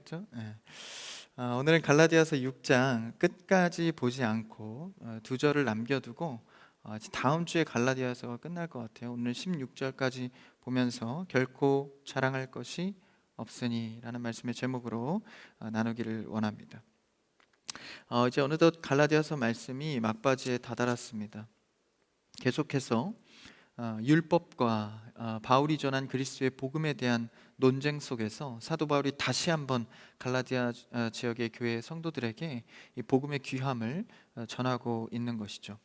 그렇죠? 예. 오늘은 갈라디아서 6장 끝까지 보지 않고 두 절을 남겨두고 다음 주에 갈라디아서가 끝날 것 같아요. 오늘 16절까지 보면서 결코 자랑할 것이 없으니라는 말씀의 제목으로 나누기를 원합니다. 이제 어느덧 갈라디아서 말씀이 막바지에 다다랐습니다. 계속해서 율법과 바울이 전한 그리스도의 복음에 대한 논쟁 속에서 사도 바울이 다시 한번 갈라디아 지역의 교회 성도들에게 이 복음의 귀함을 전하고 있는 것이죠.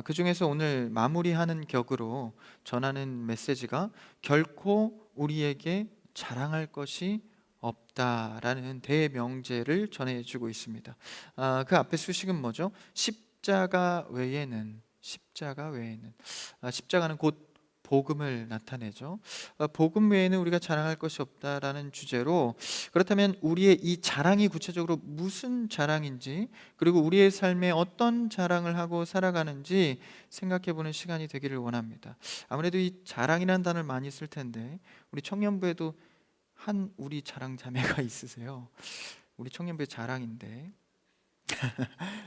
그 중에서 오늘 마무리하는 격으로 전하는 메시지가 결코 우리에게 자랑할 것이 없다라는 대명제를 전해주고 있습니다. 그 앞에 수식은 뭐죠? 십자가 외에는 십자가는 곧 복음을 나타내죠. 복음 외에는 우리가 자랑할 것이 없다라는 주제로, 그렇다면 우리의 이 자랑이 구체적으로 무슨 자랑인지, 그리고 우리의 삶에 어떤 자랑을 하고 살아가는지 생각해보는 시간이 되기를 원합니다. 아무래도 이 자랑이라는 단어를 많이 쓸 텐데 우리 청년부에도 우리 자랑 자매가 있으세요. 우리 청년부의 자랑인데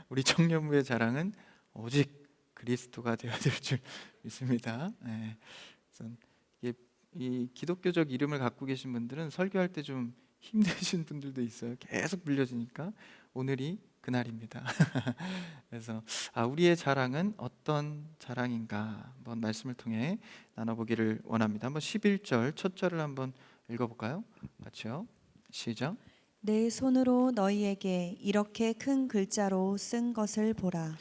우리 청년부의 자랑은 오직 그리스도가 되어야 될 줄 믿습니다. 네. 이 기독교적 이름을 갖고 계신 분들은 설교할 때 좀 힘드신 분들도 있어요. 계속 불려지니까 오늘이 그날입니다. 그래서 우리의 자랑은 어떤 자랑인가 한번 말씀을 통해 나눠보기를 원합니다. 한번 11절 첫 절을 한번 읽어볼까요? 같이요. 시작. 내 손으로 너희에게 이렇게 큰 글자로 쓴 것을 보라.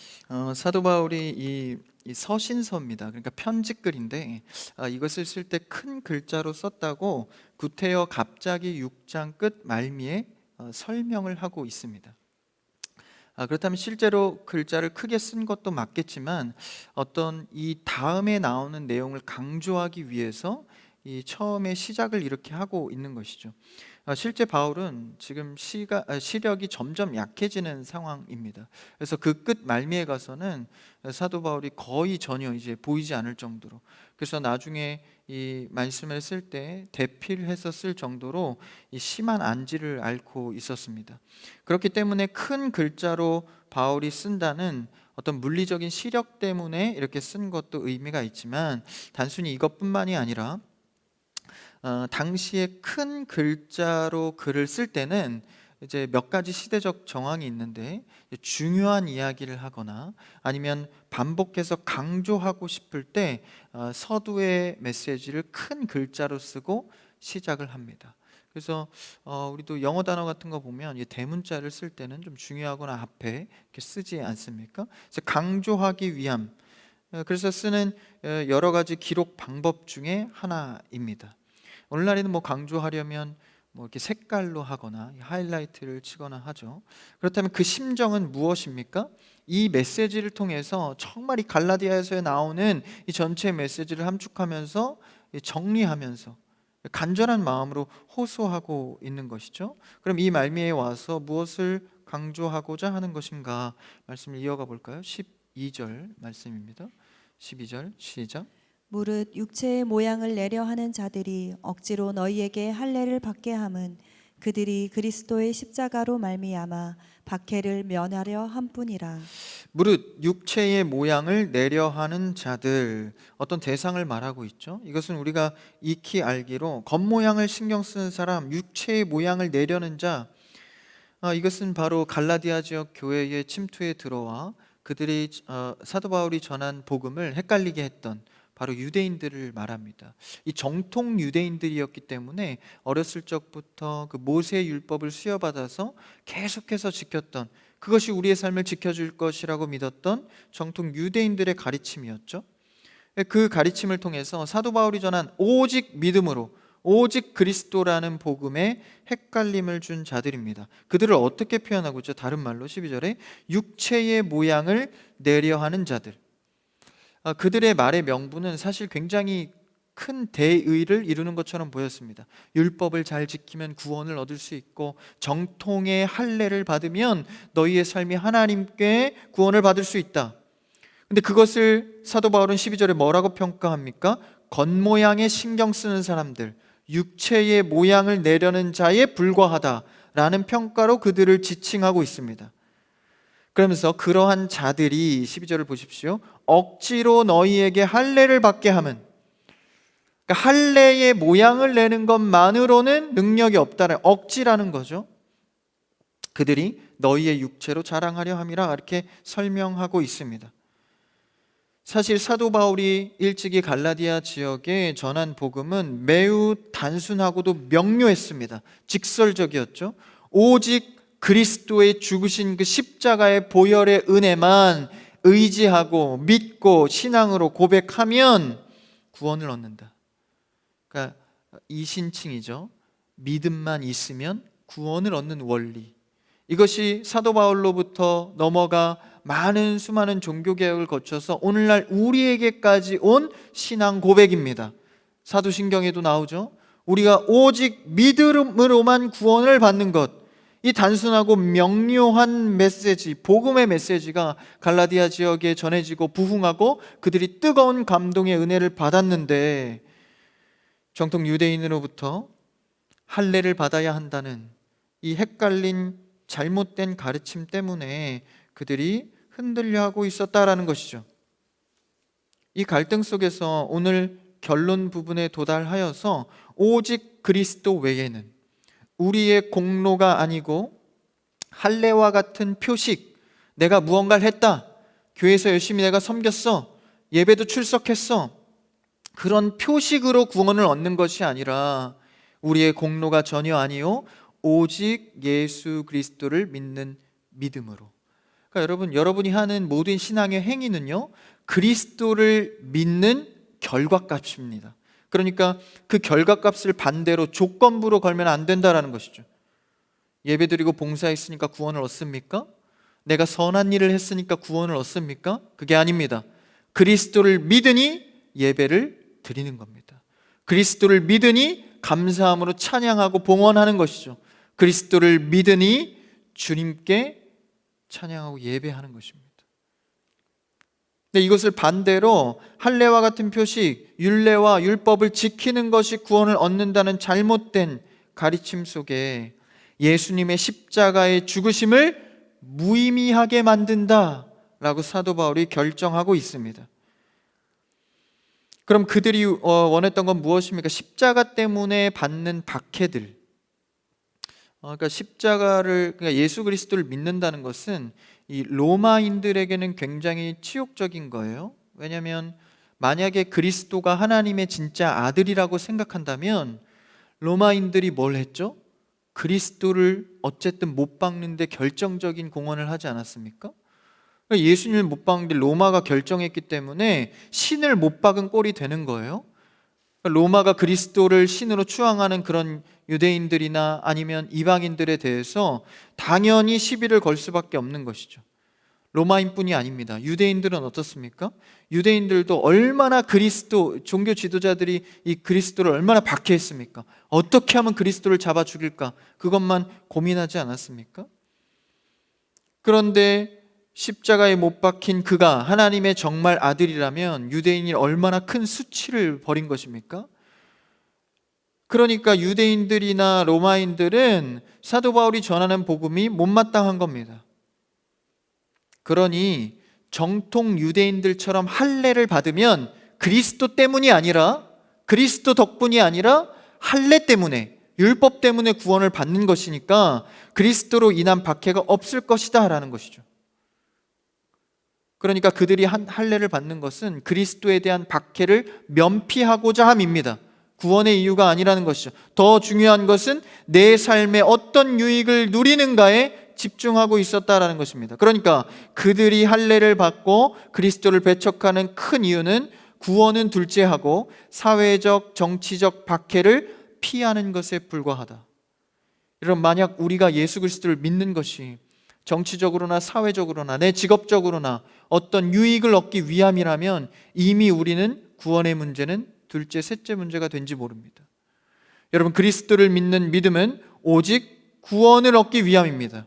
사도 바울이 이 서신서입니다. 그러니까 편지글인데 이것을 쓸 때 큰 글자로 썼다고 구테여 갑자기 6장 끝 말미에 설명을 하고 있습니다. 그렇다면 실제로 글자를 크게 쓴 것도 맞겠지만 어떤 이 다음에 나오는 내용을 강조하기 위해서 이 처음에 시작을 이렇게 하고 있는 것이죠. 실제 바울은 지금 시력이 점점 약해지는 상황입니다. 그래서 그 끝 말미에 가서는 사도 바울이 거의 전혀 이제 보이지 않을 정도로, 그래서 나중에 이 말씀을 쓸 때 대필해서 쓸 정도로 이 심한 안지를 앓고 있었습니다. 그렇기 때문에 큰 글자로 바울이 쓴다는 어떤 물리적인 시력 때문에 이렇게 쓴 것도 의미가 있지만, 단순히 이것뿐만이 아니라 당시에 큰 글자로 글을 쓸 때는 이제 몇 가지 시대적 정황이 있는데, 중요한 이야기를 하거나 아니면 반복해서 강조하고 싶을 때 서두의 메시지를 큰 글자로 쓰고 시작을 합니다. 그래서 우리도 영어 단어 같은 거 보면 이 대문자를 쓸 때는 좀 중요하거나 앞에 이렇게 쓰지 않습니까? 그래서 강조하기 위함, 그래서 쓰는 여러 가지 기록 방법 중에 하나입니다. 오늘날에는 강조하려면 이렇게 색깔로 하거나 하이라이트를 치거나 하죠. 그렇다면 그 심정은 무엇입니까? 이 메시지를 통해서 정말 이 갈라디아에서 나오는 이 전체 메시지를 함축하면서 정리하면서 간절한 마음으로 호소하고 있는 것이죠. 그럼 이 말미에 와서 무엇을 강조하고자 하는 것인가? 말씀을 이어가 볼까요? 12절 말씀입니다. 12절 시작. 무릇 육체의 모양을 내려 하는 자들이 억지로 너희에게 할례를 받게 함은 그들이 그리스도의 십자가로 말미암아 박해를 면하려 함뿐이라. 무릇 육체의 모양을 내려 하는 자들, 어떤 대상을 말하고 있죠. 이것은 우리가 익히 알기로 겉모양을 신경 쓰는 사람, 육체의 모양을 내려는 자, 이것은 바로 갈라디아 지역 교회의 침투에 들어와 그들이 사도 바울이 전한 복음을 헷갈리게 했던 바로 유대인들을 말합니다. 이 정통 유대인들이었기 때문에 어렸을 적부터 그 모세의 율법을 수여받아서 계속해서 지켰던, 그것이 우리의 삶을 지켜줄 것이라고 믿었던 정통 유대인들의 가르침이었죠. 그 가르침을 통해서 사도 바울이 전한 오직 믿음으로 오직 그리스도라는 복음에 헷갈림을 준 자들입니다. 그들을 어떻게 표현하고 있죠? 다른 말로 12절에 육체의 모양을 내려하는 자들. 그들의 말의 명분은 사실 굉장히 큰 대의를 이루는 것처럼 보였습니다. 율법을 잘 지키면 구원을 얻을 수 있고, 정통의 할례를 받으면 너희의 삶이 하나님께 구원을 받을 수 있다. 근데 그것을 사도 바울은 12절에 뭐라고 평가합니까? 겉모양에 신경 쓰는 사람들, 육체의 모양을 내려는 자에 불과하다 라는 평가로 그들을 지칭하고 있습니다. 그러면서 그러한 자들이 12절을 보십시오. 억지로 너희에게 할례를 받게 함은, 그러니까 할례의 모양을 내는 것만으로는 능력이 없다는 억지라는 거죠. 그들이 너희의 육체로 자랑하려 함이라 이렇게 설명하고 있습니다. 사실 사도 바울이 일찍이 갈라디아 지역에 전한 복음은 매우 단순하고도 명료했습니다. 직설적이었죠. 오직 그리스도의 죽으신 그 십자가의 보혈의 은혜만 의지하고 믿고 신앙으로 고백하면 구원을 얻는다. 그러니까 이신칭이죠. 믿음만 있으면 구원을 얻는 원리. 이것이 사도 바울로부터 넘어가 많은 수많은 종교개혁을 거쳐서 오늘날 우리에게까지 온 신앙 고백입니다. 사도신경에도 나오죠. 우리가 오직 믿음으로만 구원을 받는 것, 이 단순하고 명료한 메시지, 복음의 메시지가 갈라디아 지역에 전해지고 부흥하고 그들이 뜨거운 감동의 은혜를 받았는데, 정통 유대인으로부터 할례를 받아야 한다는 이 헷갈린 잘못된 가르침 때문에 그들이 흔들려하고 있었다라는 것이죠. 이 갈등 속에서 오늘 결론 부분에 도달하여서 오직 그리스도 외에는 우리의 공로가 아니고 할례와 같은 표식, 내가 무언가를 했다, 교회에서 열심히 내가 섬겼어, 예배도 출석했어, 그런 표식으로 구원을 얻는 것이 아니라 우리의 공로가 전혀 아니요 오직 예수 그리스도를 믿는 믿음으로. 그러니까 여러분이 하는 모든 신앙의 행위는요, 그리스도를 믿는 결과값입니다. 그러니까 그 결과값을 반대로 조건부로 걸면 안 된다라는 것이죠. 예배드리고 봉사했으니까 구원을 얻습니까? 내가 선한 일을 했으니까 구원을 얻습니까? 그게 아닙니다. 그리스도를 믿으니 예배를 드리는 겁니다. 그리스도를 믿으니 감사함으로 찬양하고 봉헌하는 것이죠. 그리스도를 믿으니 주님께 찬양하고 예배하는 것입니다. 근데 이것을 반대로 할례와 같은 표식, 율례와 율법을 지키는 것이 구원을 얻는다는 잘못된 가르침 속에 예수님의 십자가의 죽으심을 무의미하게 만든다라고 사도 바울이 결정하고 있습니다. 그럼 그들이 원했던 건 무엇입니까? 십자가 때문에 받는 박해들. 그러니까 그러니까 예수 그리스도를 믿는다는 것은 이 로마인들에게는 굉장히 치욕적인 거예요. 왜냐하면 만약에 그리스도가 하나님의 진짜 아들이라고 생각한다면 로마인들이 뭘 했죠? 그리스도를 어쨌든 못 박는데 결정적인 공헌을 하지 않았습니까? 예수님을 못 박는데 로마가 결정했기 때문에 신을 못 박은 꼴이 되는 거예요. 로마가 그리스도를 신으로 추앙하는 그런 유대인들이나 아니면 이방인들에 대해서 당연히 시비를 걸 수밖에 없는 것이죠. 로마인뿐이 아닙니다. 유대인들은 어떻습니까? 유대인들도 얼마나 종교 지도자들이 이 그리스도를 얼마나 박해했습니까? 어떻게 하면 그리스도를 잡아 죽일까? 그것만 고민하지 않았습니까? 그런데 십자가에 못 박힌 그가 하나님의 정말 아들이라면 유대인이 얼마나 큰 수치를 벌인 것입니까? 그러니까 유대인들이나 로마인들은 사도 바울이 전하는 복음이 못마땅한 겁니다. 그러니 정통 유대인들처럼 할례를 받으면 그리스도 때문이 아니라, 그리스도 덕분이 아니라 할례 때문에, 율법 때문에 구원을 받는 것이니까 그리스도로 인한 박해가 없을 것이다 라는 것이죠. 그러니까 그들이 할례를 받는 것은 그리스도에 대한 박해를 면피하고자 함입니다. 구원의 이유가 아니라는 것이죠. 더 중요한 것은 내 삶에 어떤 유익을 누리는가에 집중하고 있었다라는 것입니다. 그러니까 그들이 할례를 받고 그리스도를 배척하는 큰 이유는 구원은 둘째하고 사회적, 정치적 박해를 피하는 것에 불과하다. 여러분, 만약 우리가 예수 그리스도를 믿는 것이 정치적으로나 사회적으로나 내 직업적으로나 어떤 유익을 얻기 위함이라면 이미 우리는 구원의 문제는 둘째, 셋째 문제가 된지 모릅니다. 여러분, 그리스도를 믿는 믿음은 오직 구원을 얻기 위함입니다.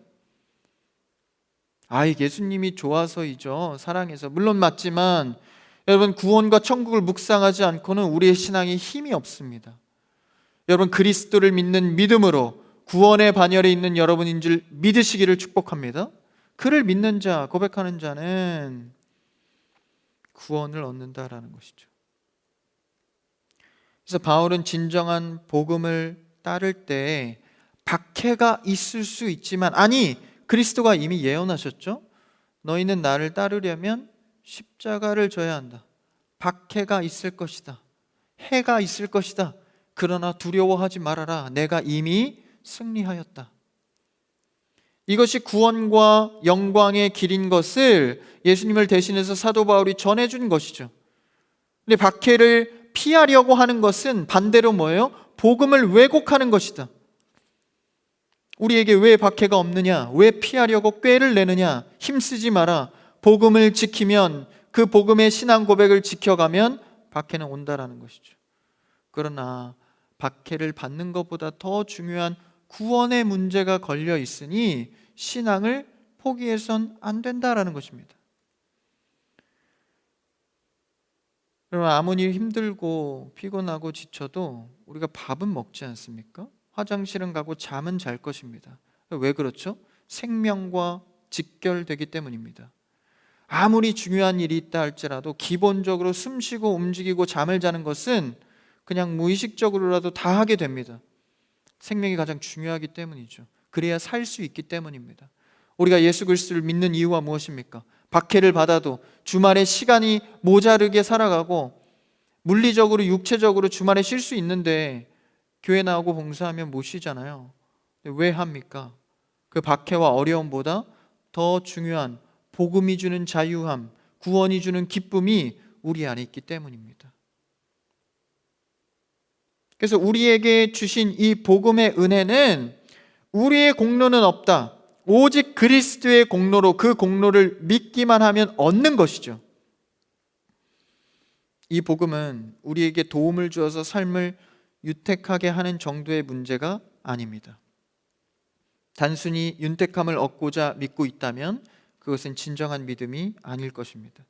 예수님이 좋아서이죠. 사랑해서. 물론 맞지만 여러분, 구원과 천국을 묵상하지 않고는 우리의 신앙에 힘이 없습니다. 여러분, 그리스도를 믿는 믿음으로 구원의 반열에 있는 여러분인 줄 믿으시기를 축복합니다. 그를 믿는 자, 고백하는 자는 구원을 얻는다라는 것이죠. 그래서 바울은 진정한 복음을 따를 때 박해가 있을 수 있지만, 아니, 그리스도가 이미 예언하셨죠. 너희는 나를 따르려면 십자가를 져야 한다. 박해가 있을 것이다. 해가 있을 것이다. 그러나 두려워하지 말아라. 내가 이미 승리하였다. 이것이 구원과 영광의 길인 것을 예수님을 대신해서 사도 바울이 전해준 것이죠. 근데 박해를 피하려고 하는 것은 반대로 뭐예요? 복음을 왜곡하는 것이다. 우리에게 왜 박해가 없느냐? 왜 피하려고 꾀를 내느냐? 힘쓰지 마라. 복음을 지키면, 그 복음의 신앙 고백을 지켜가면 박해는 온다라는 것이죠. 그러나 박해를 받는 것보다 더 중요한 구원의 문제가 걸려 있으니 신앙을 포기해선 안 된다라는 것입니다. 그러면 아무리 힘들고 피곤하고 지쳐도 우리가 밥은 먹지 않습니까? 화장실은 가고 잠은 잘 것입니다. 왜 그렇죠? 생명과 직결되기 때문입니다. 아무리 중요한 일이 있다 할지라도 기본적으로 숨 쉬고 움직이고 잠을 자는 것은 그냥 무의식적으로라도 다 하게 됩니다. 생명이 가장 중요하기 때문이죠. 그래야 살 수 있기 때문입니다. 우리가 예수 그리스도를 믿는 이유가 무엇입니까? 박해를 받아도 주말에 시간이 모자르게 살아가고 물리적으로 육체적으로 주말에 쉴 수 있는데 교회 나오고 봉사하면 못 쉬잖아요. 왜 합니까? 그 박해와 어려움보다 더 중요한 복음이 주는 자유함, 구원이 주는 기쁨이 우리 안에 있기 때문입니다. 그래서 우리에게 주신 이 복음의 은혜는 우리의 공로는 없다. 오직 그리스도의 공로로, 그 공로를 믿기만 하면 얻는 것이죠. 이 복음은 우리에게 도움을 주어서 삶을 윤택하게 하는 정도의 문제가 아닙니다. 단순히 윤택함을 얻고자 믿고 있다면 그것은 진정한 믿음이 아닐 것입니다.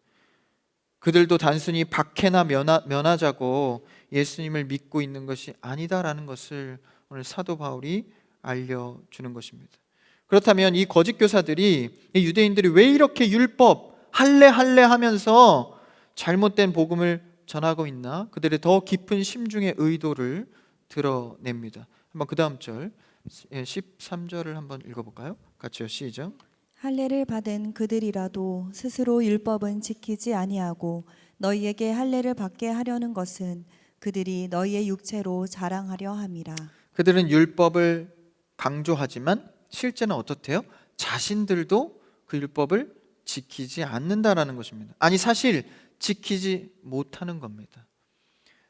그들도 단순히 박해나 면하자고 예수님을 믿고 있는 것이 아니다라는 것을 오늘 사도 바울이 알려주는 것입니다. 그렇다면 이 거짓 교사들이, 이 유대인들이 왜 이렇게 율법 할래 하면서 잘못된 복음을 전하고 있나? 그들의 더 깊은 심중의 의도를 드러냅니다. 한번 그 다음 절 13절을 한번 읽어볼까요? 같이요, 시작. 할례를 받은 그들이라도 스스로 율법은 지키지 아니하고 너희에게 할례를 받게 하려는 것은 그들이 너희의 육체로 자랑하려 함이라. 그들은 율법을 강조하지만 실제는 어떻대요? 자신들도 그 율법을 지키지 않는다라는 것입니다. 아니, 사실 지키지 못하는 겁니다.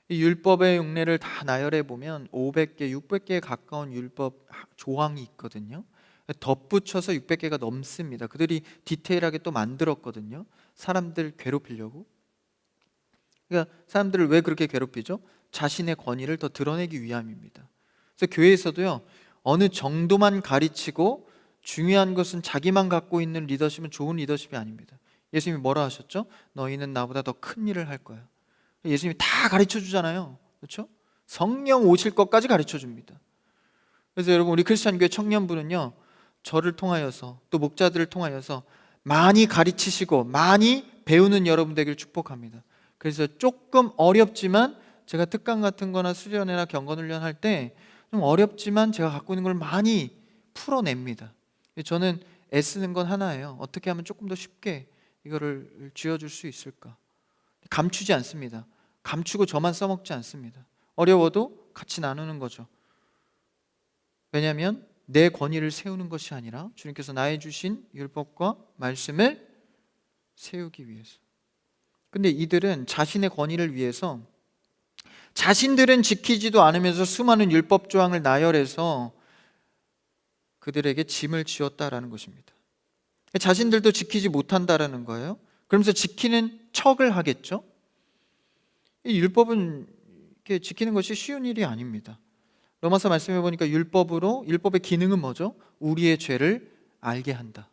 이 율법의 흉내를 다 나열해 보면 500개, 600개에 가까운 율법 조항이 있거든요. 덧붙여서 600개가 넘습니다. 그들이 디테일하게 또 만들었거든요. 사람들 괴롭히려고. 그러니까 사람들을 왜 그렇게 괴롭히죠? 자신의 권위를 더 드러내기 위함입니다. 그래서 교회에서도요, 어느 정도만 가르치고 중요한 것은 자기만 갖고 있는 리더십은 좋은 리더십이 아닙니다. 예수님이 뭐라 하셨죠? 너희는 나보다 더 큰 일을 할 거야. 예수님이 다 가르쳐 주잖아요. 그렇죠? 성령 오실 것까지 가르쳐 줍니다. 그래서 여러분, 우리 크리스찬 교회 청년부는요, 저를 통하여서 또 목자들을 통하여서 많이 가르치시고 많이 배우는 여러분 되기를 축복합니다. 그래서 조금 어렵지만 제가 특강 같은 거나 수련회나 경건훈련 할 때 좀 어렵지만 제가 갖고 있는 걸 많이 풀어냅니다. 저는 애쓰는 건 하나예요. 어떻게 하면 조금 더 쉽게 이거를 쥐어줄 수 있을까? 감추지 않습니다. 감추고 저만 써먹지 않습니다. 어려워도 같이 나누는 거죠. 왜냐하면 내 권위를 세우는 것이 아니라 주님께서 나의 주신 율법과 말씀을 세우기 위해서. 근데 이들은 자신의 권위를 위해서 자신들은 지키지도 않으면서 수많은 율법 조항을 나열해서 그들에게 짐을 지었다라는 것입니다. 자신들도 지키지 못한다라는 거예요. 그러면서 지키는 척을 하겠죠. 이 율법은 이렇게 지키는 것이 쉬운 일이 아닙니다. 로마서 말씀해 보니까 율법의 기능은 뭐죠? 우리의 죄를 알게 한다.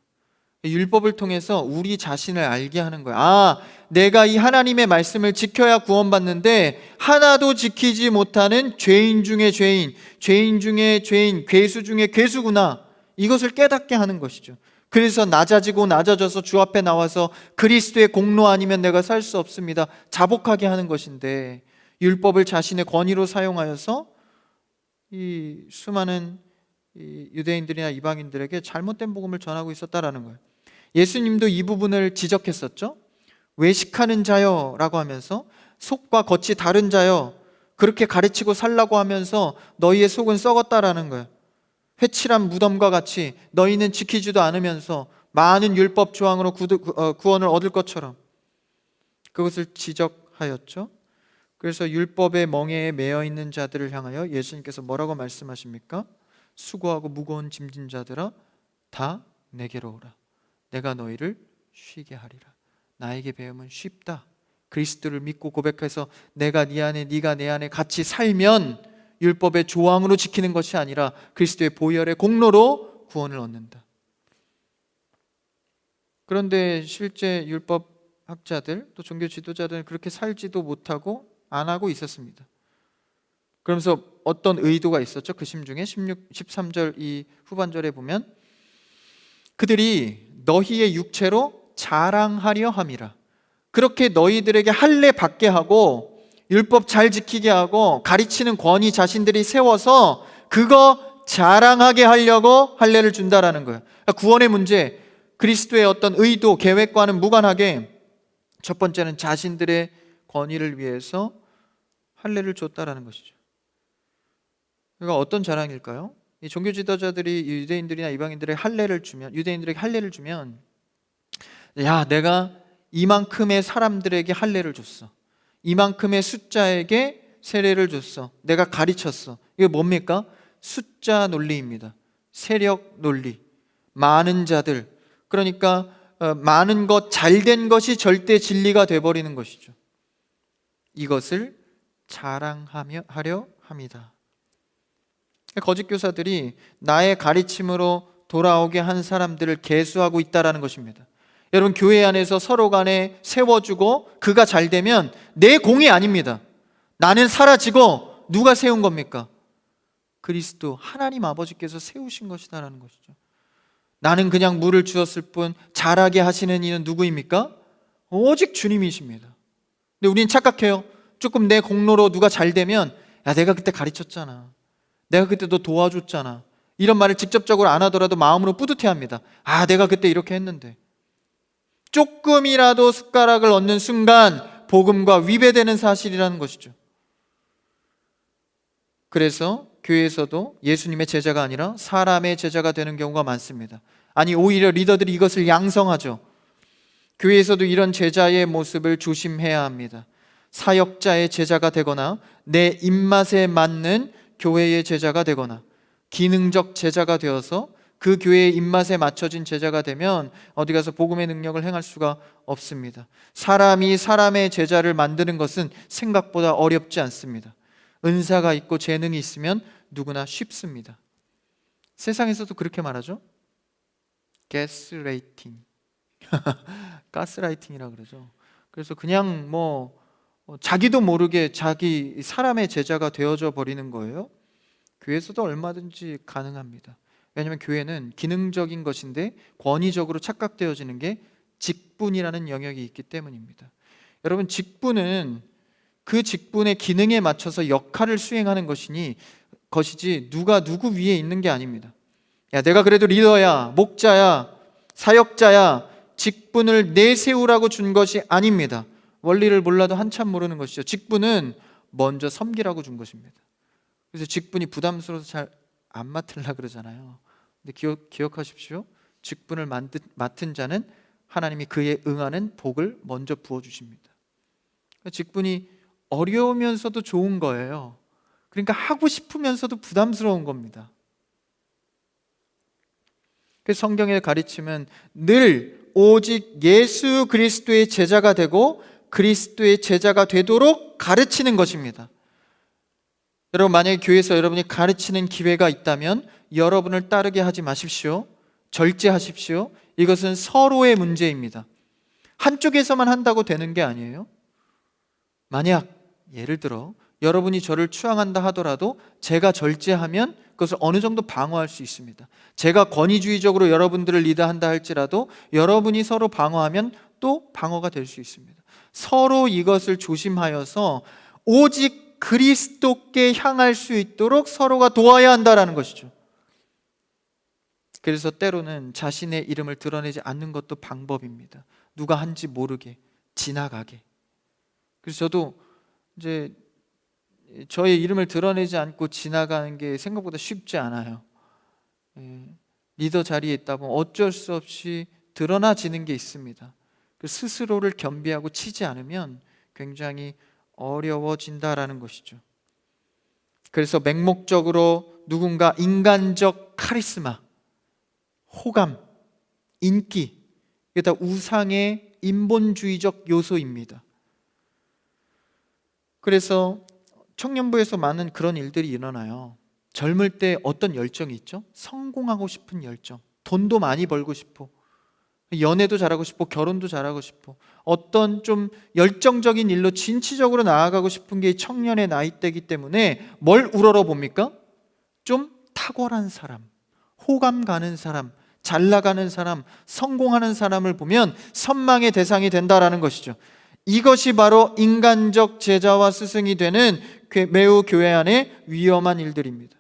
율법을 통해서 우리 자신을 알게 하는 거예요. 아, 내가 이 하나님의 말씀을 지켜야 구원받는데 하나도 지키지 못하는 죄인 중에 죄인, 죄인 중에 죄인, 괴수 중에 괴수구나. 이것을 깨닫게 하는 것이죠. 그래서 낮아지고 낮아져서 주 앞에 나와서 그리스도의 공로 아니면 내가 살 수 없습니다, 자복하게 하는 것인데, 율법을 자신의 권위로 사용하여서 이 수많은 이 유대인들이나 이방인들에게 잘못된 복음을 전하고 있었다라는 거예요. 예수님도 이 부분을 지적했었죠. 외식하는 자여 라고 하면서 속과 겉이 다른 자여, 그렇게 가르치고 살라고 하면서 너희의 속은 썩었다라는 거예요. 회칠한 무덤과 같이 너희는 지키지도 않으면서 많은 율법 조항으로 구원을 얻을 것처럼, 그것을 지적하였죠. 그래서 율법의 멍에에 매여 있는 자들을 향하여 예수님께서 뭐라고 말씀하십니까? 수고하고 무거운 짐진 자들아 다 내게로 오라. 내가 너희를 쉬게 하리라. 나에게 배우면 쉽다. 그리스도를 믿고 고백해서 내가 네 안에 네가 내 안에 같이 살면 율법의 조항으로 지키는 것이 아니라 그리스도의 보혈의 공로로 구원을 얻는다. 그런데 실제 율법학자들 또 종교 지도자들은 그렇게 살지도 못하고 안 하고 있었습니다. 그러면서 어떤 의도가 있었죠? 그 심중에 13절 이 후반절에 보면 그들이 너희의 육체로 자랑하려 함이라. 그렇게 너희들에게 할례 받게 하고 율법 잘 지키게 하고 가르치는 권위 자신들이 세워서 그거 자랑하게 하려고 할례를 준다라는 거예요. 그러니까 구원의 문제, 그리스도의 어떤 의도, 계획과는 무관하게 첫 번째는 자신들의 권위를 위해서 할례를 줬다라는 것이죠. 그러니까 어떤 자랑일까요? 이 종교 지도자들이 유대인들이나 이방인들의 할례를 주면, 유대인들에게 할례를 주면, 야, 내가 이만큼의 사람들에게 할례를 줬어, 이만큼의 숫자에게 세례를 줬어, 내가 가르쳤어. 이게 뭡니까? 숫자 논리입니다. 세력 논리. 많은 자들, 그러니까 많은 것, 잘된 것이 절대 진리가 돼버리는 것이죠. 이것을 자랑하려 합니다. 거짓 교사들이 나의 가르침으로 돌아오게 한 사람들을 계수하고 있다라는 것입니다. 여러분, 교회 안에서 서로 간에 세워주고 그가 잘 되면 내 공이 아닙니다. 나는 사라지고 누가 세운 겁니까? 그리스도, 하나님 아버지께서 세우신 것이다라는 것이죠. 나는 그냥 물을 주었을 뿐 자라게 하시는 이는 누구입니까? 오직 주님이십니다. 근데 우리는 착각해요. 조금 내 공로로 누가 잘 되면, 야, 내가 그때 가르쳤잖아, 내가 그때 너 도와줬잖아, 이런 말을 직접적으로 안 하더라도 마음으로 뿌듯해합니다. 아, 내가 그때 이렇게 했는데. 조금이라도 숟가락을 얻는 순간 복음과 위배되는 사실이라는 것이죠. 그래서 교회에서도 예수님의 제자가 아니라 사람의 제자가 되는 경우가 많습니다. 아니, 오히려 리더들이 이것을 양성하죠. 교회에서도 이런 제자의 모습을 조심해야 합니다. 사역자의 제자가 되거나 내 입맛에 맞는 교회의 제자가 되거나 기능적 제자가 되어서 그 교회의 입맛에 맞춰진 제자가 되면 어디 가서 복음의 능력을 행할 수가 없습니다. 사람이 사람의 제자를 만드는 것은 생각보다 어렵지 않습니다. 은사가 있고 재능이 있으면 누구나 쉽습니다. 세상에서도 그렇게 말하죠. 가스라이팅. 가스라이팅이라고 그러죠. 그래서 그냥 자기도 모르게 자기 사람의 제자가 되어져 버리는 거예요. 교회에서도 얼마든지 가능합니다. 왜냐하면 교회는 기능적인 것인데 권위적으로 착각되어지는 게 직분이라는 영역이 있기 때문입니다. 여러분, 직분은 그 직분의 기능에 맞춰서 역할을 수행하는 것이지 누가 누구 위에 있는 게 아닙니다. 야, 내가 그래도 리더야, 목자야, 사역자야, 직분을 내세우라고 준 것이 아닙니다. 원리를 몰라도 한참 모르는 것이죠. 직분은 먼저 섬기라고 준 것입니다. 그래서 직분이 부담스러워서 잘 안 맡으려고 그러잖아요. 근데 기억하십시오. 직분을 맡은 자는 하나님이 그에 응하는 복을 먼저 부어주십니다. 직분이 어려우면서도 좋은 거예요. 그러니까 하고 싶으면서도 부담스러운 겁니다. 그래서 성경의 가르침은 늘 오직 예수 그리스도의 제자가 되고 그리스도의 제자가 되도록 가르치는 것입니다. 여러분, 만약에 교회에서 여러분이 가르치는 기회가 있다면 여러분을 따르게 하지 마십시오. 절제하십시오. 이것은 서로의 문제입니다. 한쪽에서만 한다고 되는 게 아니에요. 만약 예를 들어 여러분이 저를 추앙한다 하더라도 제가 절제하면 그것을 어느 정도 방어할 수 있습니다. 제가 권위주의적으로 여러분들을 리드한다 할지라도 여러분이 서로 방어하면 또 방어가 될 수 있습니다. 서로 이것을 조심하여서 오직 그리스도께 향할 수 있도록 서로가 도와야 한다라는 것이죠. 그래서 때로는 자신의 이름을 드러내지 않는 것도 방법입니다. 누가 한지 모르게, 지나가게. 그래서 저도 이제 저의 이름을 드러내지 않고 지나가는 게 생각보다 쉽지 않아요. 리더 자리에 있다 보면 어쩔 수 없이 드러나지는 게 있습니다. 그 스스로를 겸비하고 치지 않으면 굉장히 어려워진다라는 것이죠. 그래서 맹목적으로 누군가 인간적 카리스마, 호감, 인기, 이게 다 우상의 인본주의적 요소입니다. 그래서 청년부에서 많은 그런 일들이 일어나요. 젊을 때 어떤 열정이 있죠? 성공하고 싶은 열정, 돈도 많이 벌고 싶어, 연애도 잘하고 싶어, 결혼도 잘하고 싶어, 어떤 좀 열정적인 일로 진취적으로 나아가고 싶은 게 청년의 나이대이기 때문에 뭘 우러러 봅니까? 좀 탁월한 사람, 호감 가는 사람, 잘 나가는 사람, 성공하는 사람을 보면 선망의 대상이 된다라는 것이죠. 이것이 바로 인간적 제자와 스승이 되는 매우 교회 안에 위험한 일들입니다.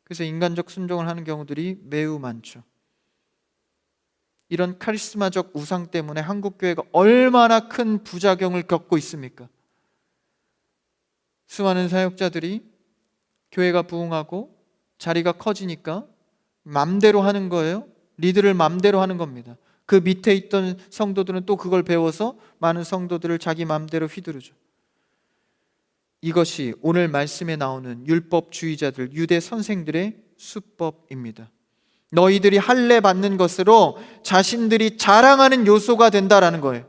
그래서 인간적 순종을 하는 경우들이 매우 많죠. 이런 카리스마적 우상 때문에 한국교회가 얼마나 큰 부작용을 겪고 있습니까? 수많은 사역자들이 교회가 부흥하고 자리가 커지니까 맘대로 하는 거예요. 리드를 맘대로 하는 겁니다. 그 밑에 있던 성도들은 또 그걸 배워서 많은 성도들을 자기 맘대로 휘두르죠. 이것이 오늘 말씀에 나오는 율법주의자들, 유대 선생들의 수법입니다. 너희들이 할례 받는 것으로 자신들이 자랑하는 요소가 된다라는 거예요.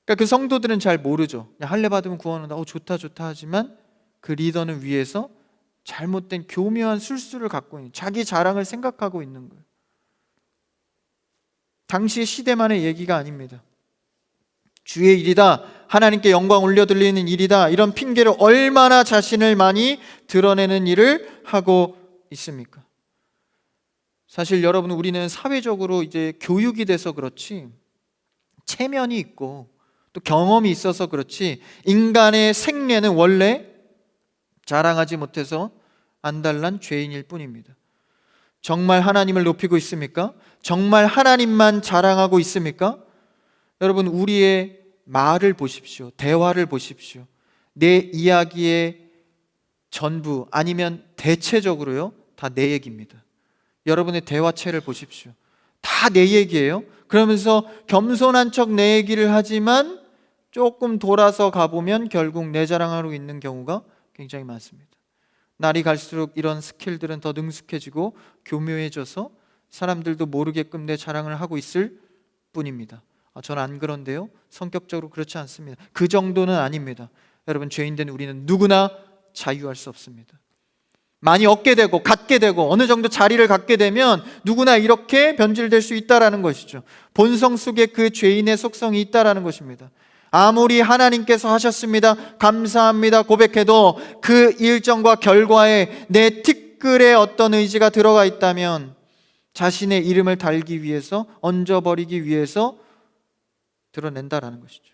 그러니까 그 성도들은 잘 모르죠. 할례 받으면 구원한다, 좋다 좋다 하지만 그 리더는 위에서 잘못된 교묘한 술수를 갖고 있는, 자기 자랑을 생각하고 있는 거예요. 당시 시대만의 얘기가 아닙니다. 주의 일이다, 하나님께 영광 올려드리는 일이다, 이런 핑계로 얼마나 자신을 많이 드러내는 일을 하고 있습니까? 사실 여러분, 우리는 사회적으로 이제 교육이 돼서 그렇지, 체면이 있고 또 경험이 있어서 그렇지, 인간의 생례는 원래 자랑하지 못해서 안달난 죄인일 뿐입니다. 정말 하나님을 높이고 있습니까? 정말 하나님만 자랑하고 있습니까? 여러분, 우리의 말을 보십시오. 대화를 보십시오. 내 이야기의 전부 아니면 대체적으로요, 다 내 얘기입니다. 여러분의 대화체를 보십시오. 다 내 얘기예요. 그러면서 겸손한 척 내 얘기를 하지만 조금 돌아서 가보면 결국 내 자랑하고 있는 경우가 굉장히 많습니다. 날이 갈수록 이런 스킬들은 더 능숙해지고 교묘해져서 사람들도 모르게끔 내 자랑을 하고 있을 뿐입니다. 저는 안 그런데요, 성격적으로 그렇지 않습니다. 그 정도는 아닙니다. 여러분, 죄인된 우리는 누구나 자유할 수 없습니다. 많이 얻게 되고 갖게 되고 어느 정도 자리를 갖게 되면 누구나 이렇게 변질될 수 있다라는 것이죠. 본성 속에 그 죄인의 속성이 있다라는 것입니다. 아무리 하나님께서 하셨습니다, 감사합니다 고백해도 그 일정과 결과에 내 티끌에 어떤 의지가 들어가 있다면 자신의 이름을 달기 위해서, 얹어버리기 위해서 드러낸다라는 것이죠.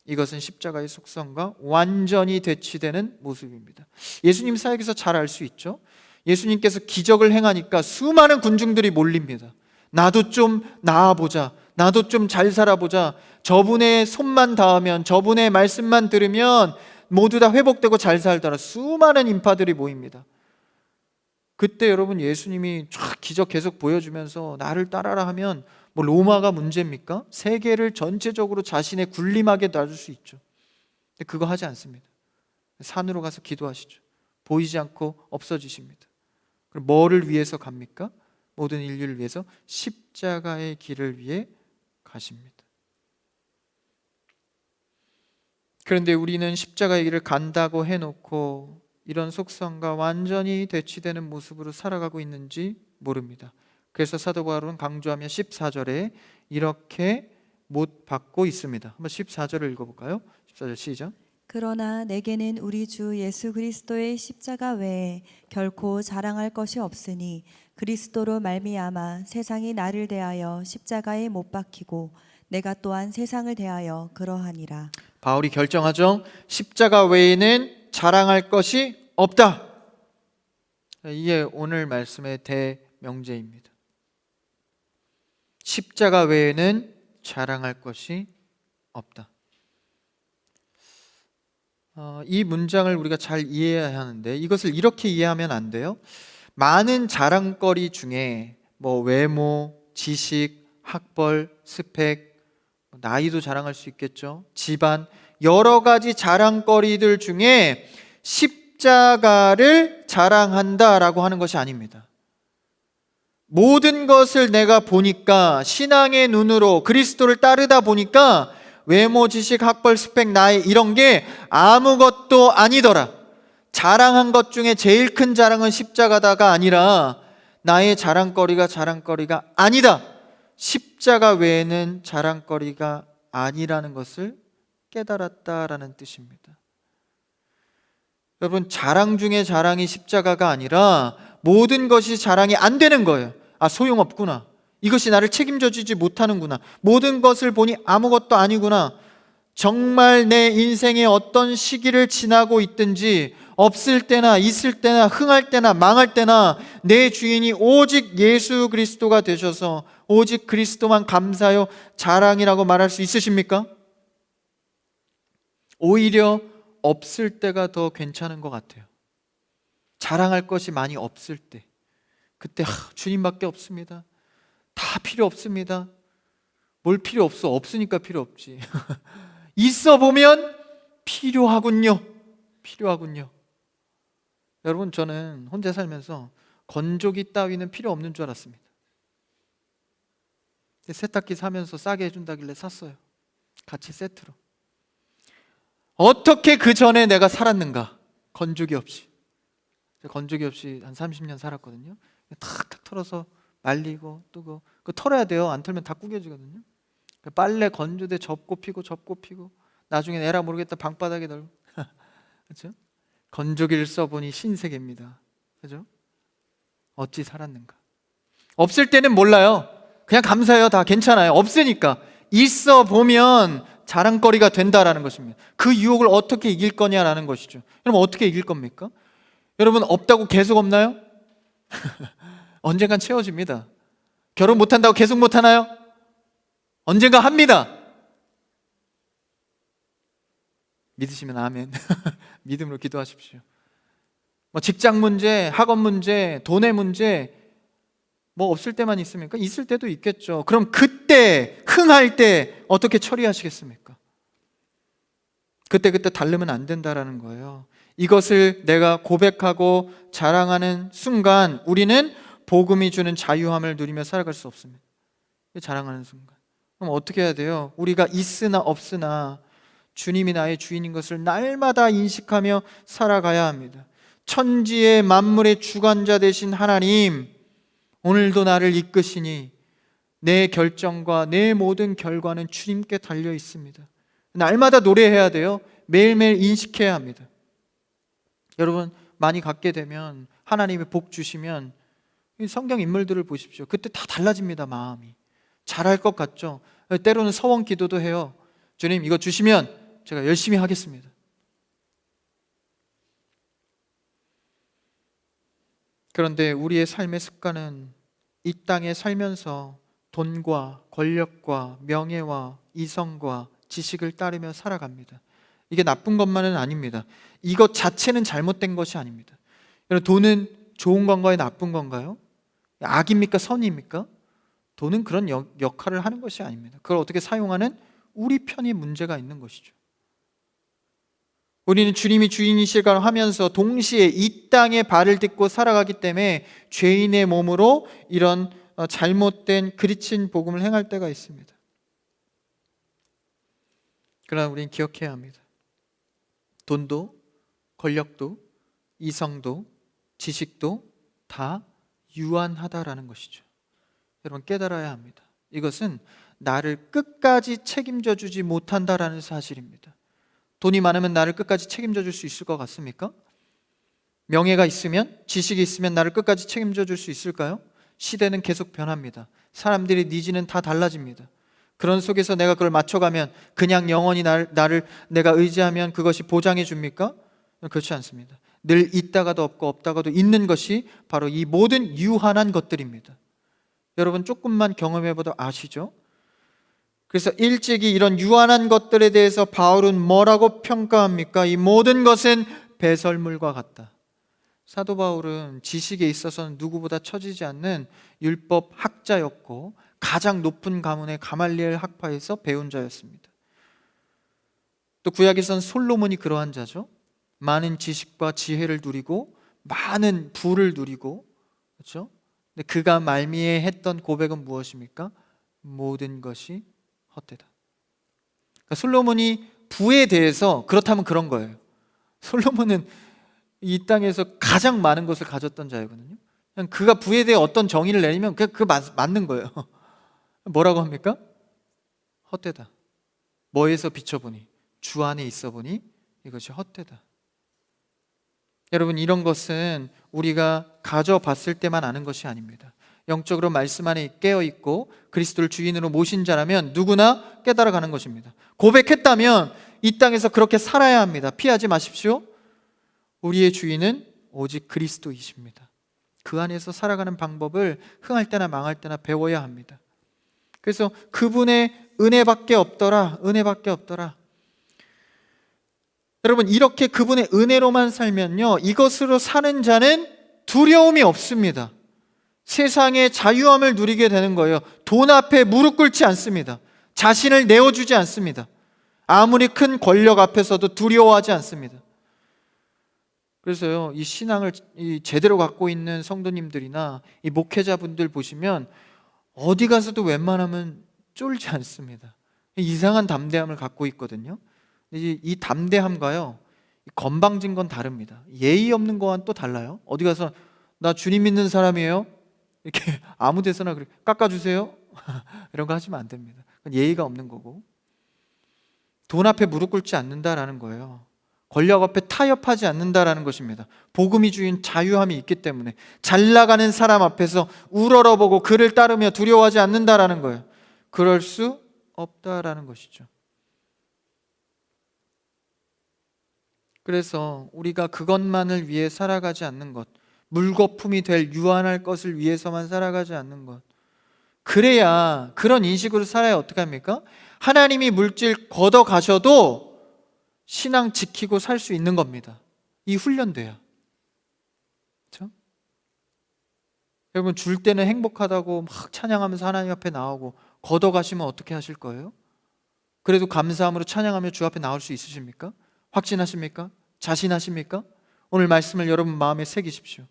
이것은 십자가의 속성과 완전히 대치되는 모습입니다. 예수님 사역에서 잘 알 수 있죠. 예수님께서 기적을 행하니까 수많은 군중들이 몰립니다. 나도 좀 나아보자, 나도 좀 잘 살아보자, 저분의 손만 닿으면, 저분의 말씀만 들으면 모두 다 회복되고 잘 살더라. 수많은 인파들이 모입니다. 그때 여러분, 예수님이 쫙 기적 계속 보여주면서 나를 따라라 하면 뭐 로마가 문제입니까? 세계를 전체적으로 자신의 군림하게 놔줄 수 있죠. 근데 그거 하지 않습니다. 산으로 가서 기도하시죠. 보이지 않고 없어지십니다. 그럼 뭐를 위해서 갑니까? 모든 인류를 위해서 십자가의 길을 위해 가십니다. 그런데 우리는 십자가의 길을 간다고 해놓고 이런 속성과 완전히 대치되는 모습으로 살아가고 있는지 모릅니다. 그래서 사도 바울은 강조하며 14절에 이렇게 못 받고 있습니다. 한번 14절을 읽어볼까요? 14절 시작. 그러나 내게는 우리 주 예수 그리스도의 십자가 외에 결코 자랑할 것이 없으니 그리스도로 말미암아 세상이 나를 대하여 십자가에 못 박히고 내가 또한 세상을 대하여 그러하니라. 바울이 결정하죠. 십자가 외에는 자랑할 것이 없다. 이게 오늘 말씀의 대명제입니다. 십자가 외에는 자랑할 것이 없다. 이 문장을 우리가 잘 이해해야 하는데 이것을 이렇게 이해하면 안 돼요. 많은 자랑거리 중에 뭐 외모, 지식, 학벌, 스펙, 나이도 자랑할 수 있겠죠. 집안, 여러 가지 자랑거리들 중에 십자가를 자랑한다라고 하는 것이 아닙니다. 모든 것을 내가 보니까 신앙의 눈으로 그리스도를 따르다 보니까 외모, 지식, 학벌, 스펙, 나이 이런 게 아무것도 아니더라. 자랑한 것 중에 제일 큰 자랑은 십자가다가 아니라 나의 자랑거리가 아니다. 십자가 외에는 자랑거리가 아니라는 것을 깨달았다라는 뜻입니다. 여러분, 자랑 중에 자랑이 십자가가 아니라 모든 것이 자랑이 안 되는 거예요. 아, 소용없구나. 이것이 나를 책임져 주지 못하는구나. 모든 것을 보니 아무것도 아니구나. 정말 내 인생의 어떤 시기를 지나고 있든지 없을 때나 있을 때나 흥할 때나 망할 때나 내 주인이 오직 예수 그리스도가 되셔서 오직 그리스도만 감사하여 자랑이라고 말할 수 있으십니까? 오히려 없을 때가 더 괜찮은 것 같아요. 자랑할 것이 많이 없을 때, 그때 주님밖에 없습니다. 다 필요 없습니다. 뭘 필요 없어? 없으니까 필요 없지. 있어 보면 필요하군요. 필요하군요. 여러분, 저는 혼자 살면서 건조기 따위는 필요 없는 줄 알았습니다. 세탁기 사면서 싸게 해준다길래 샀어요. 같이 세트로. 어떻게 그 전에 내가 살았는가? 건조기 없이. 건조기 없이 한 30년 살았거든요. 탁탁 털어서 말리고 뜨고, 그거 털어야 돼요. 안 털면 다 구겨지거든요. 빨래 건조대 접고 피고 나중에 에라 모르겠다 방바닥에 널고. 그렇죠? 건조기를 써보니 신세계입니다. 그죠? 어찌 살았는가? 없을 때는 몰라요. 그냥 감사해요. 다 괜찮아요. 없으니까. 있어 보면 자랑거리가 된다라는 것입니다. 그 유혹을 어떻게 이길 거냐라는 것이죠. 여러분, 어떻게 이길 겁니까? 여러분, 없다고 계속 없나요? 언젠간 채워집니다. 결혼 못한다고 계속 못하나요? 언젠가 합니다. 믿으시면 아멘. 믿음으로 기도하십시오. 뭐 직장 문제, 학업 문제, 돈의 문제, 뭐 없을 때만 있습니까? 있을 때도 있겠죠. 그럼 그때 흥할 때 어떻게 처리하시겠습니까? 그때 다르면 안 된다라는 거예요. 이것을 내가 고백하고 자랑하는 순간 우리는 복음이 주는 자유함을 누리며 살아갈 수 없습니다. 자랑하는 순간. 그럼 어떻게 해야 돼요? 우리가 있으나 없으나 주님이 나의 주인인 것을 날마다 인식하며 살아가야 합니다. 천지의 만물의 주관자 되신 하나님, 오늘도 나를 이끄시니 내 결정과 내 모든 결과는 주님께 달려 있습니다. 날마다 노래해야 돼요. 매일매일 인식해야 합니다. 여러분, 많이 갖게 되면, 하나님이 복 주시면 성경 인물들을 보십시오. 그때 다 달라집니다. 마음이 잘할 것 같죠. 때로는 서원 기도도 해요. 주님, 이거 주시면 제가 열심히 하겠습니다. 그런데 우리의 삶의 습관은 이 땅에 살면서 돈과 권력과 명예와 이성과 지식을 따르며 살아갑니다. 이게 나쁜 것만은 아닙니다. 이것 자체는 잘못된 것이 아닙니다. 여러분, 돈은 좋은 건가요? 나쁜 건가요? 악입니까? 선입니까? 돈은 그런 역할을 하는 것이 아닙니다. 그걸 어떻게 사용하는 우리 편이 문제가 있는 것이죠. 우리는 주님이 주인이시라고 하면서 동시에 이 땅에 발을 딛고 살아가기 때문에 죄인의 몸으로 이런 잘못된 그리친 복음을 행할 때가 있습니다. 그러나 우리는 기억해야 합니다. 돈도, 권력도, 이성도, 지식도 다 유한하다라는 것이죠. 여러분 깨달아야 합니다. 이것은 나를 끝까지 책임져 주지 못한다라는 사실입니다. 돈이 많으면 나를 끝까지 책임져 줄 수 있을 것 같습니까? 명예가 있으면, 지식이 있으면 나를 끝까지 책임져 줄 수 있을까요? 시대는 계속 변합니다. 사람들의 니즈는 다 달라집니다. 그런 속에서 내가 그걸 맞춰가면 그냥 영원히 나를 내가 의지하면 그것이 보장해 줍니까? 그렇지 않습니다. 늘 있다가도 없고 없다가도 있는 것이 바로 이 모든 유한한 것들입니다. 여러분 조금만 경험해봐도 아시죠? 그래서 일찍이 이런 유한한 것들에 대해서 바울은 뭐라고 평가합니까? 이 모든 것은 배설물과 같다. 사도 바울은 지식에 있어서는 누구보다 처지지 않는 율법 학자였고 가장 높은 가문의 가말리엘 학파에서 배운 자였습니다. 또 구약에서는 솔로몬이 그러한 자죠. 많은 지식과 지혜를 누리고 많은 부를 누리고, 그렇죠? 근데 그가 말미에 했던 고백은 무엇입니까? 모든 것이 헛되다. 그러니까 솔로몬이 부에 대해서 그렇다면 그런 거예요. 솔로몬은 이 땅에서 가장 많은 것을 가졌던 자이거든요. 그냥 그가 부에 대해 어떤 정의를 내리면 그게 맞는 거예요. 뭐라고 합니까? 헛되다. 뭐에서 비춰보니, 주 안에 있어 보니 이것이 헛되다. 여러분 이런 것은 우리가 가져봤을 때만 아는 것이 아닙니다. 영적으로 말씀 안에 깨어있고 그리스도를 주인으로 모신 자라면 누구나 깨달아가는 것입니다. 고백했다면 이 땅에서 그렇게 살아야 합니다. 피하지 마십시오. 우리의 주인은 오직 그리스도이십니다. 그 안에서 살아가는 방법을 흥할 때나 망할 때나 배워야 합니다. 그래서 그분의 은혜밖에 없더라. 은혜밖에 없더라. 여러분 이렇게 그분의 은혜로만 살면요, 이것으로 사는 자는 두려움이 없습니다. 세상의 자유함을 누리게 되는 거예요. 돈 앞에 무릎 꿇지 않습니다. 자신을 내어주지 않습니다. 아무리 큰 권력 앞에서도 두려워하지 않습니다. 그래서요, 이 신앙을 제대로 갖고 있는 성도님들이나 이 목회자분들 보시면 어디 가서도 웬만하면 쫄지 않습니다. 이상한 담대함을 갖고 있거든요. 이 담대함과요, 건방진 건 다릅니다. 예의 없는 거와는 또 달라요. 어디 가서 나 주님 믿는 사람이에요, 이렇게 아무 데서나 그렇게 깎아주세요 이런 거 하시면 안 됩니다. 그건 예의가 없는 거고, 돈 앞에 무릎 꿇지 않는다라는 거예요. 권력 앞에 타협하지 않는다라는 것입니다. 복음이 주인 자유함이 있기 때문에 잘 나가는 사람 앞에서 우러러보고 그를 따르며 두려워하지 않는다라는 거예요. 그럴 수 없다라는 것이죠. 그래서 우리가 그것만을 위해 살아가지 않는 것, 물거품이 될 유한할 것을 위해서만 살아가지 않는 것, 그래야, 그런 인식으로 살아야 어떻게 합니까? 하나님이 물질 걷어 가셔도 신앙 지키고 살 수 있는 겁니다. 이 훈련돼야. 그렇죠? 여러분 줄 때는 행복하다고 막 찬양하면서 하나님 앞에 나오고 걷어 가시면 어떻게 하실 거예요? 그래도 감사함으로 찬양하며 주 앞에 나올 수 있으십니까? 확신하십니까? 자신하십니까? 오늘 말씀을 여러분 마음에 새기십시오.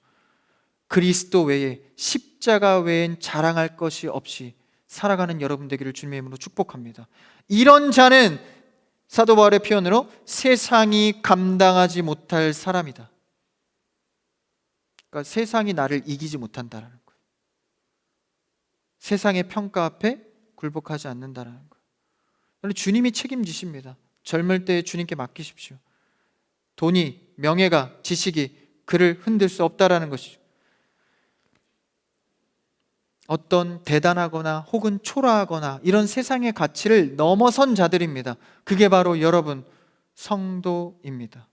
그리스도 외에, 십자가 외엔 자랑할 것이 없이 살아가는 여러분 되기를 주님의 이름으로 축복합니다. 이런 자는 사도 바울의 표현으로 세상이 감당하지 못할 사람이다. 그러니까 세상이 나를 이기지 못한다는 거예요. 세상의 평가 앞에 굴복하지 않는다는 거예요. 주님이 책임지십니다. 젊을 때 주님께 맡기십시오. 돈이, 명예가, 지식이 그를 흔들 수 없다라는 것이죠. 어떤 대단하거나 혹은 초라하거나 이런 세상의 가치를 넘어선 자들입니다. 그게 바로 여러분 성도입니다.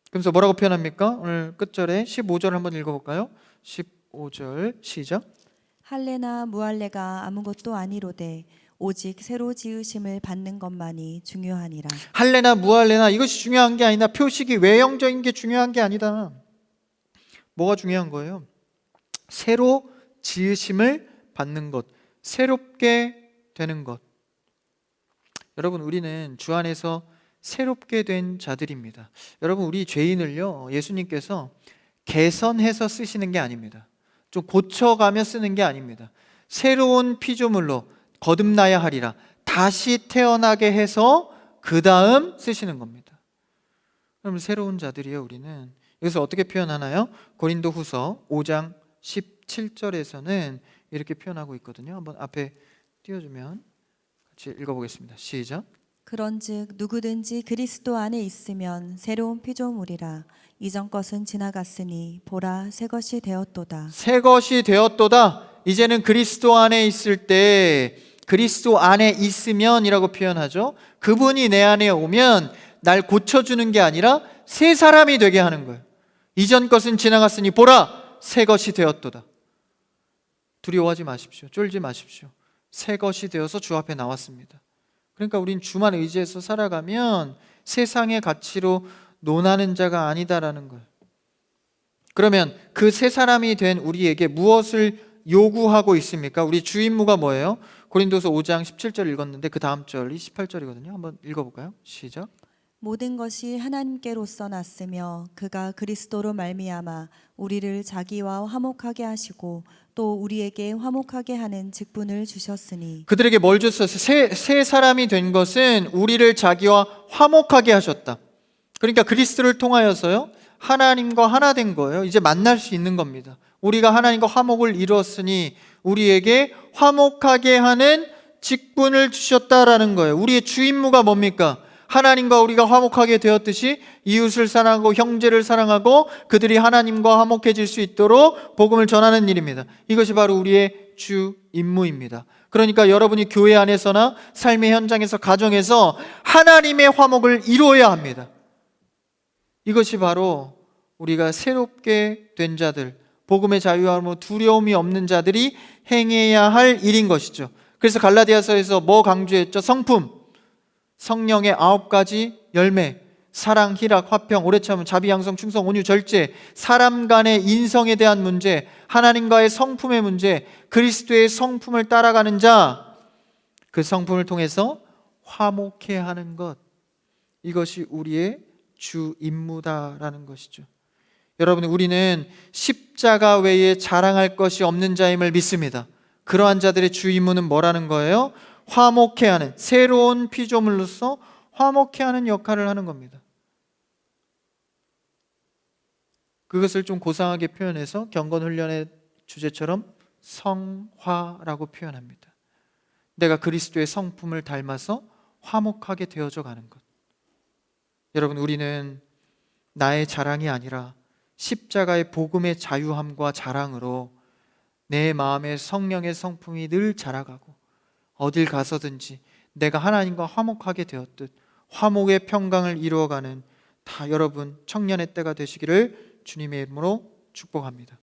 그래서 뭐라고 표현합니까? 오늘 끝절에 15절 한번 읽어볼까요? 15절 시작. 할례나 무할례가 아무것도 아니로되 오직 새로 지으심을 받는 것만이 중요하니라. 할례나 무할례나 이것이 중요한 게 아니다. 표식이 외형적인 게 중요한 게 아니다. 뭐가 중요한 거예요? 새로 지으심을 받는 것, 새롭게 되는 것. 여러분 우리는 주 안에서 새롭게 된 자들입니다. 여러분 우리 죄인을요, 예수님께서 개선해서 쓰시는 게 아닙니다. 좀 고쳐가며 쓰는 게 아닙니다. 새로운 피조물로 거듭나야 하리라, 다시 태어나게 해서 그 다음 쓰시는 겁니다. 여러분 새로운 자들이에요. 우리는 여기서 어떻게 표현하나요? 고린도후서 5장 10절 17절에서는 이렇게 표현하고 있거든요. 한번 앞에 띄워주면 같이 읽어보겠습니다. 시작. 그런즉 누구든지 그리스도 안에 있으면 새로운 피조물이라. 이전 것은 지나갔으니 보라 새 것이 되었도다. 새 것이 되었도다. 이제는 그리스도 안에 있을 때, 그리스도 안에 있으면이라고 표현하죠. 그분이 내 안에 오면 날 고쳐주는 게 아니라 새 사람이 되게 하는 거예요. 이전 것은 지나갔으니 보라 새 것이 되었도다. 두려워하지 마십시오. 쫄지 마십시오. 새 것이 되어서 주 앞에 나왔습니다. 그러니까 우린 주만 의지해서 살아가면 세상의 가치로 논하는 자가 아니다라는 거예요. 그러면 그 새 사람이 된 우리에게 무엇을 요구하고 있습니까? 우리 주 임무가 뭐예요? 고린도서 5장 17절 읽었는데 그 다음 절이 18절이거든요. 한번 읽어볼까요? 시작. 모든 것이 하나님께로서 났으며 그가 그리스도로 말미암아 우리를 자기와 화목하게 하시고 또 우리에게 화목하게 하는 직분을 주셨으니. 그들에게 뭘 줬어요? 새 사람이 된 것은 우리를 자기와 화목하게 하셨다. 그러니까 그리스도를 통하여서요 하나님과 하나 된 거예요. 이제 만날 수 있는 겁니다. 우리가 하나님과 화목을 이루었으니 우리에게 화목하게 하는 직분을 주셨다라는 거예요. 우리의 주 임무가 뭡니까? 하나님과 우리가 화목하게 되었듯이 이웃을 사랑하고 형제를 사랑하고 그들이 하나님과 화목해질 수 있도록 복음을 전하는 일입니다. 이것이 바로 우리의 주 임무입니다. 그러니까 여러분이 교회 안에서나 삶의 현장에서 가정에서 하나님의 화목을 이루어야 합니다. 이것이 바로 우리가 새롭게 된 자들, 복음의 자유함으로 두려움이 없는 자들이 행해야 할 일인 것이죠. 그래서 갈라디아서에서 뭐 강조했죠? 성품, 성령의 9가지 열매, 사랑, 희락, 화평, 오래 참음, 자비, 양성, 충성, 온유, 절제, 사람 간의 인성에 대한 문제, 하나님과의 성품의 문제, 그리스도의 성품을 따라가는 자, 그 성품을 통해서 화목해 하는 것, 이것이 우리의 주 임무다라는 것이죠. 여러분, 우리는 십자가 외에 자랑할 것이 없는 자임을 믿습니다. 그러한 자들의 주 임무는 뭐라는 거예요? 화목해 하는, 새로운 피조물로서 화목해 하는 역할을 하는 겁니다. 그것을 좀 고상하게 표현해서 경건훈련의 주제처럼 성화라고 표현합니다. 내가 그리스도의 성품을 닮아서 화목하게 되어져 가는 것. 여러분, 우리는 나의 자랑이 아니라 십자가의 복음의 자유함과 자랑으로 내 마음의 성령의 성품이 늘 자라가고 어딜 가서든지 내가 하나님과 화목하게 되었듯 화목의 평강을 이루어가는 다 여러분 청년의 때가 되시기를 주님의 이름으로 축복합니다.